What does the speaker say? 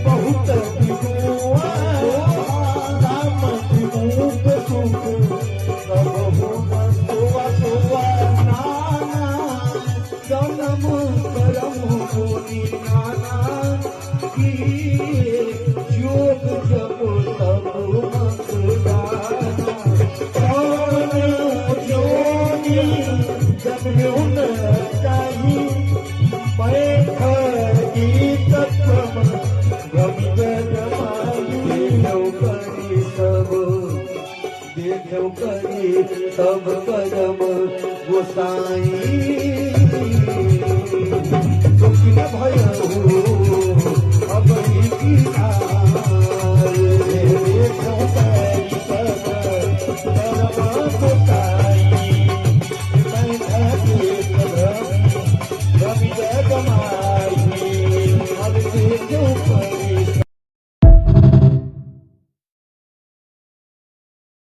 बहुत बिगुआ राम विमुख सुख कबहु न सोवा सोवा नाना जन्म करम मुनि नाना की योग जप तब मकदाना कौन जोनी जब न काही मैं खरी तत्व गमित जमाई करी सब देव करी सब करम गोसाई दुखी न भय अब की